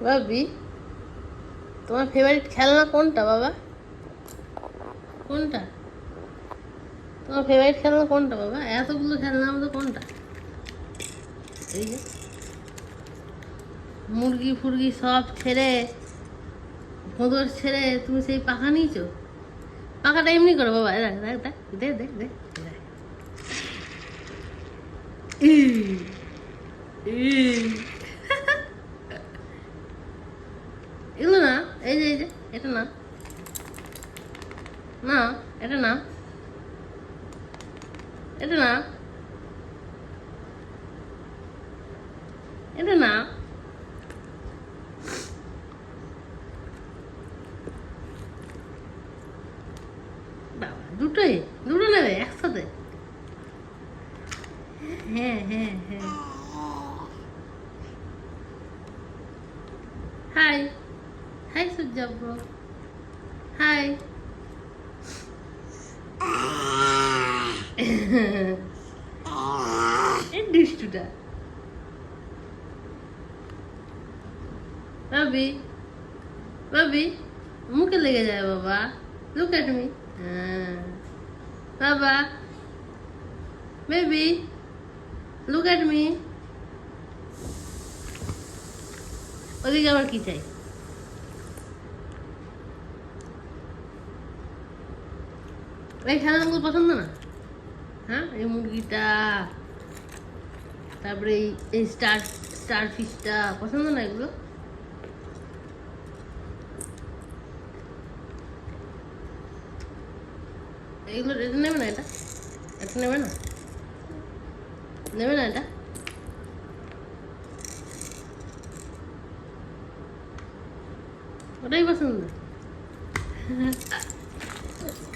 ভাবি, তোমার ফেভারিট খেলনা কোনটা বাবা? কোনটা তোমার ফেভারিট খেলনা কোনটা বাবা? এতগুলো খেলনার মধ্যে কোনটা? এই যে মুরগি ফুরগি সব ছেড়ে, ভোঁদর ছেড়ে তুমি সেই পাখা নিয়েছো। পাখাটা এমনি করো বাবা, দেখ দেখ দেখ দেখ দেখ দেখ দেখ। ই, ই। এগুলো না, এই যে এটা না, না এটা না, এটা না, এটা না। বাবা দুটোই, দুটো নেবে একসাথে? হ্যাঁ হ্যাঁ হ্যাঁ। হাই, হাই সূর্য ব্রো, হাই। এই দুষ্টুটা ভাবি, ভাবি মুখে লেগে যায় বাবা। Look at me. বাবা, বেবি, লুক এট মি। ওদিকে আবার কি চাই? এই খেলাগুলো পছন্দ না? হ্যাঁ, এই মুরগিটা, তারপরে এই স্টার স্টার ফিশটা পছন্দ না এগুলো? এগুলো এটা নেবে না? এটা এটা নেবে না? নেবে না এটা? ওটাই পছন্দ।